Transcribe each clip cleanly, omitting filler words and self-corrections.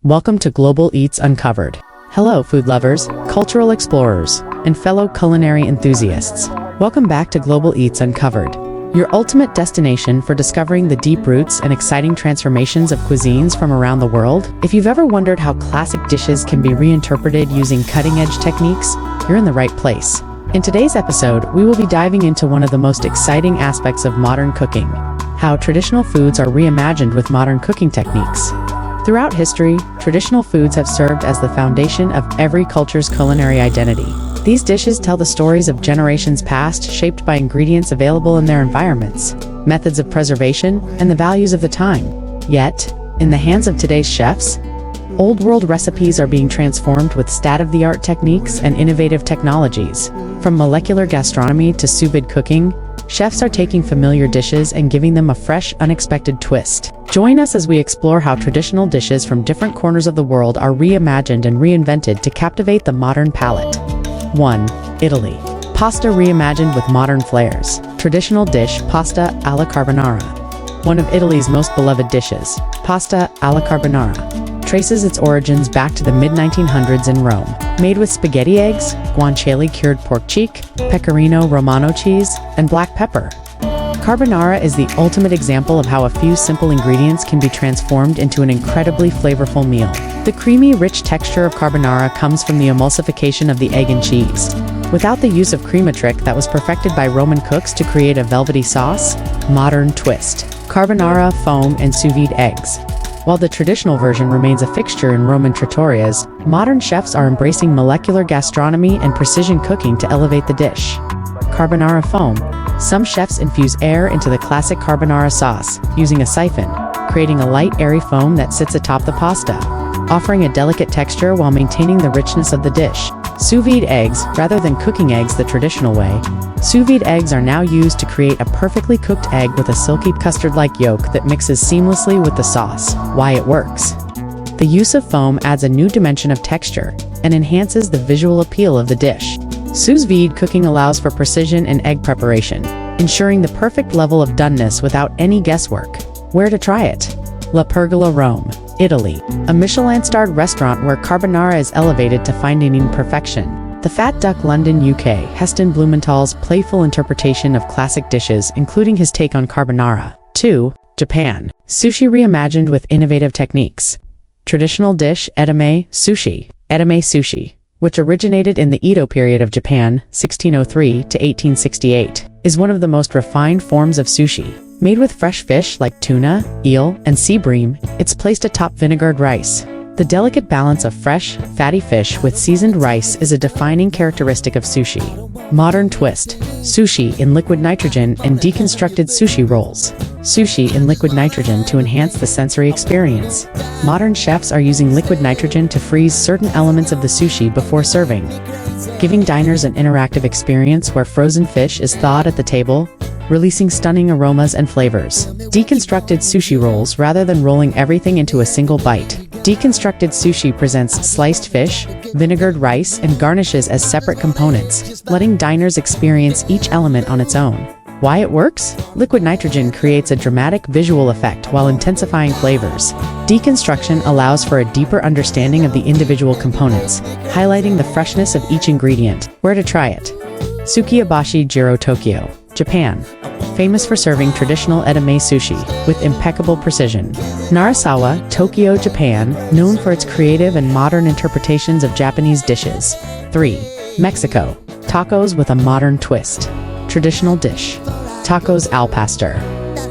Welcome to Global Eats Uncovered. Hello, food lovers, cultural explorers, and fellow culinary enthusiasts. Welcome back to Global Eats Uncovered, your ultimate destination for discovering the deep roots and exciting transformations of cuisines from around the world. If you've ever wondered how classic dishes can be reinterpreted using cutting-edge techniques, you're in the right place. In today's episode, we will be diving into one of the most exciting aspects of modern cooking: how traditional foods are reimagined with modern cooking techniques. Throughout history, traditional foods have served as the foundation of every culture's culinary identity. These dishes tell the stories of generations past, shaped by ingredients available in their environments, methods of preservation, and the values of the time. Yet, in the hands of today's chefs, old-world recipes are being transformed with state-of-the-art techniques and innovative technologies. From molecular gastronomy to sous vide cooking, chefs are taking familiar dishes and giving them a fresh, unexpected twist. Join us as we explore how traditional dishes from different corners of the world are reimagined and reinvented to captivate the modern palate. 1. Italy. Pasta reimagined with modern flares. Traditional dish, pasta alla carbonara. One of Italy's most beloved dishes, pasta alla carbonara, traces its origins back to the mid-1900s in Rome. Made with spaghetti eggs, guanciale cured pork cheek, pecorino romano cheese, and black pepper. Carbonara is the ultimate example of how a few simple ingredients can be transformed into an incredibly flavorful meal. The creamy, rich texture of carbonara comes from the emulsification of the egg and cheese. Without the use of crema trick that was perfected by Roman cooks to create a velvety sauce, modern twist: carbonara, foam, and sous vide eggs. While the traditional version remains a fixture in Roman trattorias, modern chefs are embracing molecular gastronomy and precision cooking to elevate the dish. Carbonara foam. Some chefs infuse air into the classic carbonara sauce, using a siphon, creating a light, airy foam that sits atop the pasta, offering a delicate texture while maintaining the richness of the dish. Sous vide eggs. Rather than cooking eggs the traditional way, sous vide eggs are now used to create a perfectly cooked egg with a silky custard-like yolk that mixes seamlessly with the sauce. Why it works. The use of foam adds a new dimension of texture and enhances the visual appeal of the dish. Sous vide cooking allows for precision in egg preparation, ensuring the perfect level of doneness without any guesswork. Where to try it? La Pergola, Rome, Italy. A Michelin-starred restaurant where carbonara is elevated to fine-dining perfection. The Fat Duck, London, UK. Heston Blumenthal's playful interpretation of classic dishes, including his take on carbonara. 2. Japan. Sushi reimagined with innovative techniques. Traditional dish, edamame sushi. Edamame sushi, which originated in the Edo period of Japan, 1603 to 1868, is one of the most refined forms of sushi. Made with fresh fish like tuna, eel, and sea bream, it's placed atop vinegared rice. The delicate balance of fresh, fatty fish with seasoned rice is a defining characteristic of sushi. Modern twist: sushi in liquid nitrogen and deconstructed sushi rolls. Sushi in liquid nitrogen to enhance the sensory experience. Modern chefs are using liquid nitrogen to freeze certain elements of the sushi before serving, giving diners an interactive experience where frozen fish is thawed at the table, releasing stunning aromas and flavors. Deconstructed sushi rolls. Rather than rolling everything into a single bite, deconstructed sushi presents sliced fish, vinegared rice, and garnishes as separate components, letting diners experience each element on its own. Why it works? Liquid nitrogen creates a dramatic visual effect while intensifying flavors. Deconstruction allows for a deeper understanding of the individual components, highlighting the freshness of each ingredient. Where to try it? Sukiyabashi Jiro, Tokyo, Japan. Famous for serving traditional edamame sushi with impeccable precision. Narasawa, Tokyo, Japan, known for its creative and modern interpretations of Japanese dishes. 3. Mexico. Tacos with a modern twist. Traditional dish, tacos al pastor.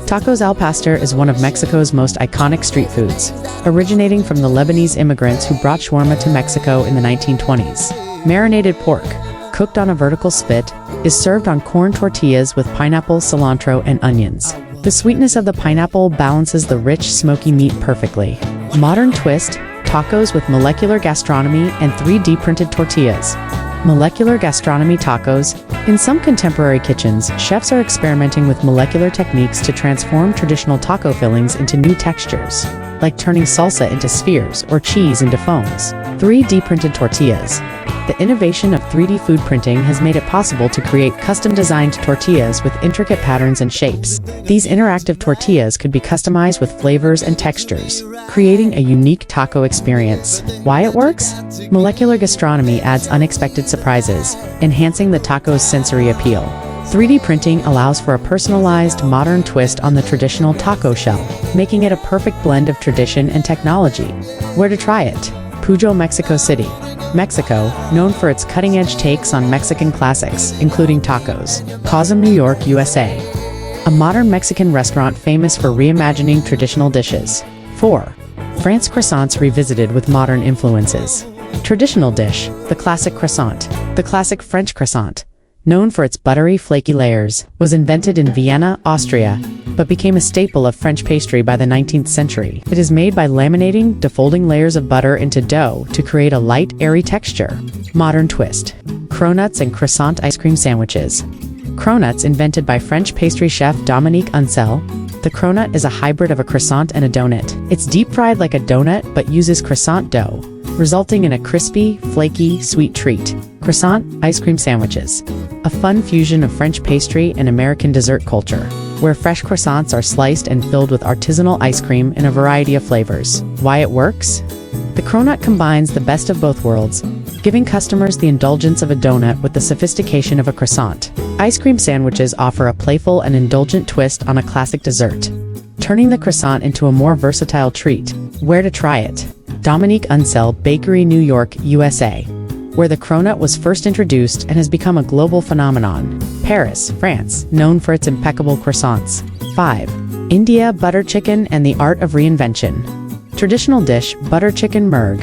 Tacos al pastor is one of Mexico's most iconic street foods, originating from the Lebanese immigrants who brought shawarma to Mexico in the 1920s. Marinated pork, cooked on a vertical spit, is served on corn tortillas with pineapple, cilantro, and onions. The sweetness of the pineapple balances the rich, smoky meat perfectly. Modern twist: tacos with molecular gastronomy and 3D printed tortillas. Molecular gastronomy tacos. In some contemporary kitchens, chefs are experimenting with molecular techniques to transform traditional taco fillings into new textures, like turning salsa into spheres or cheese into foams. 3D printed tortillas. The innovation of 3D food printing has made it possible to create custom-designed tortillas with intricate patterns and shapes. These interactive tortillas could be customized with flavors and textures, creating a unique taco experience. Why it works? Molecular gastronomy adds unexpected surprises, enhancing the taco's sensory appeal. 3D printing allows for a personalized, modern twist on the traditional taco shell, making it a perfect blend of tradition and technology. Where to try it? Pujo, Mexico City, Mexico, known for its cutting-edge takes on Mexican classics, including tacos. Cosm, New York, USA, a modern Mexican restaurant famous for reimagining traditional dishes. 4. France, croissants revisited with modern influences. Traditional dish, the classic croissant. The classic French croissant, known for its buttery, flaky layers, was invented in Vienna, Austria, but became a staple of French pastry by the 19th century. It is made by laminating, defolding layers of butter into dough to create a light, airy texture. Modern twist. Cronuts and croissant ice cream sandwiches. Cronuts, invented by French pastry chef Dominique Uncel. The cronut is a hybrid of a croissant and a donut. It's deep-fried like a donut, but uses croissant dough, resulting in a crispy, flaky, sweet treat. Croissant ice cream sandwiches, a fun fusion of French pastry and American dessert culture, where fresh croissants are sliced and filled with artisanal ice cream in a variety of flavors. Why it works? The cronut combines the best of both worlds, giving customers the indulgence of a donut with the sophistication of a croissant. Ice cream sandwiches offer a playful and indulgent twist on a classic dessert, turning the croissant into a more versatile treat. Where to try it? Dominique Uncel Bakery, New York, USA, where the cronut was first introduced and has become a global phenomenon. Paris, France, known for its impeccable croissants. 5. India, butter chicken and the art of reinvention. Traditional dish, butter chicken murg.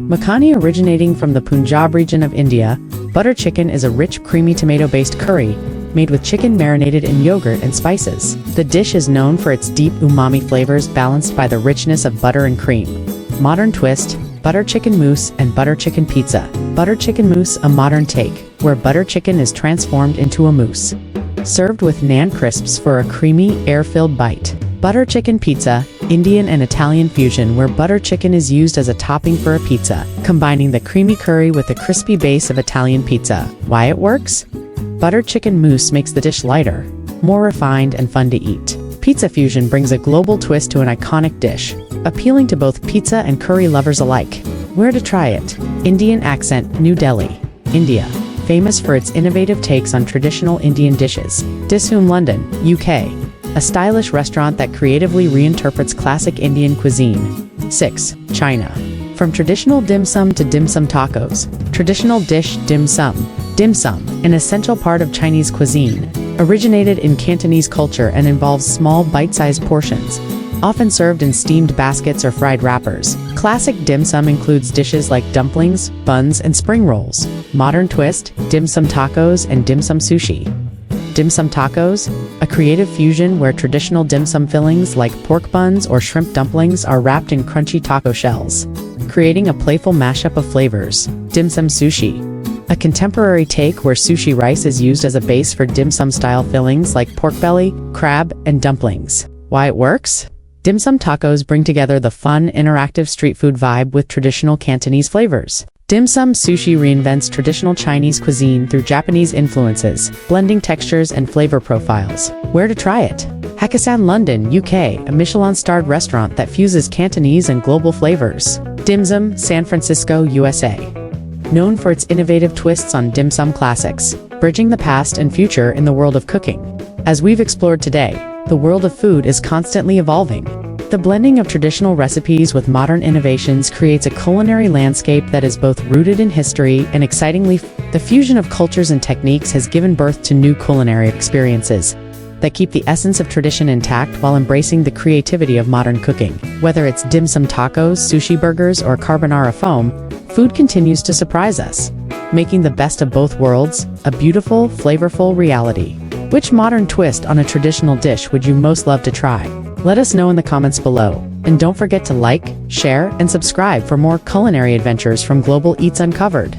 Makhani, originating from the Punjab region of India, butter chicken is a rich, creamy tomato-based curry made with chicken marinated in yogurt and spices. The dish is known for its deep umami flavors balanced by the richness of butter and cream. Modern twist, butter chicken mousse and butter chicken pizza. Butter chicken mousse, a modern take, where butter chicken is transformed into a mousse, served with naan crisps for a creamy, air-filled bite. Butter chicken pizza, Indian and Italian fusion where butter chicken is used as a topping for a pizza, combining the creamy curry with the crispy base of Italian pizza. Why it works? Butter chicken mousse makes the dish lighter, more refined and fun to eat. Pizza fusion brings a global twist to an iconic dish, appealing to both pizza and curry lovers alike. Where to try it? Indian Accent, New Delhi, India, famous for its innovative takes on traditional Indian dishes. Dishoom, London, UK, a stylish restaurant that creatively reinterprets classic Indian cuisine. 6. China. From traditional dim sum to dim sum tacos. Traditional dish, dim sum. Dim sum, an essential part of Chinese cuisine, originated in Cantonese culture and involves small, bite-sized portions, often served in steamed baskets or fried wrappers. Classic dim sum includes dishes like dumplings, buns, and spring rolls. Modern twist, dim sum tacos and dim sum sushi. Dim sum tacos, a creative fusion where traditional dim sum fillings like pork buns or shrimp dumplings are wrapped in crunchy taco shells, creating a playful mashup of flavors. Dim sum sushi, a contemporary take where sushi rice is used as a base for dim sum style fillings like pork belly, crab, and dumplings. Why it works? Dim sum tacos bring together the fun, interactive street food vibe with traditional Cantonese flavors. Dim sum sushi reinvents traditional Chinese cuisine through Japanese influences, blending textures and flavor profiles. Where to try it? Hakkasan, London, UK, a Michelin-starred restaurant that fuses Cantonese and global flavors. Dim Sum, San Francisco, USA, known for its innovative twists on dim sum classics, bridging the past and future in the world of cooking. As we've explored today, the world of food is constantly evolving. The blending of traditional recipes with modern innovations creates a culinary landscape that is both rooted in history and excitingly. The fusion of cultures and techniques has given birth to new culinary experiences that keep the essence of tradition intact while embracing the creativity of modern cooking. Whether it's dim sum tacos, sushi burgers, or carbonara foam, food continues to surprise us, making the best of both worlds a beautiful, flavorful reality. Which modern twist on a traditional dish would you most love to try? Let us know in the comments below. And don't forget to like, share, and subscribe for more culinary adventures from Global Eats Uncovered.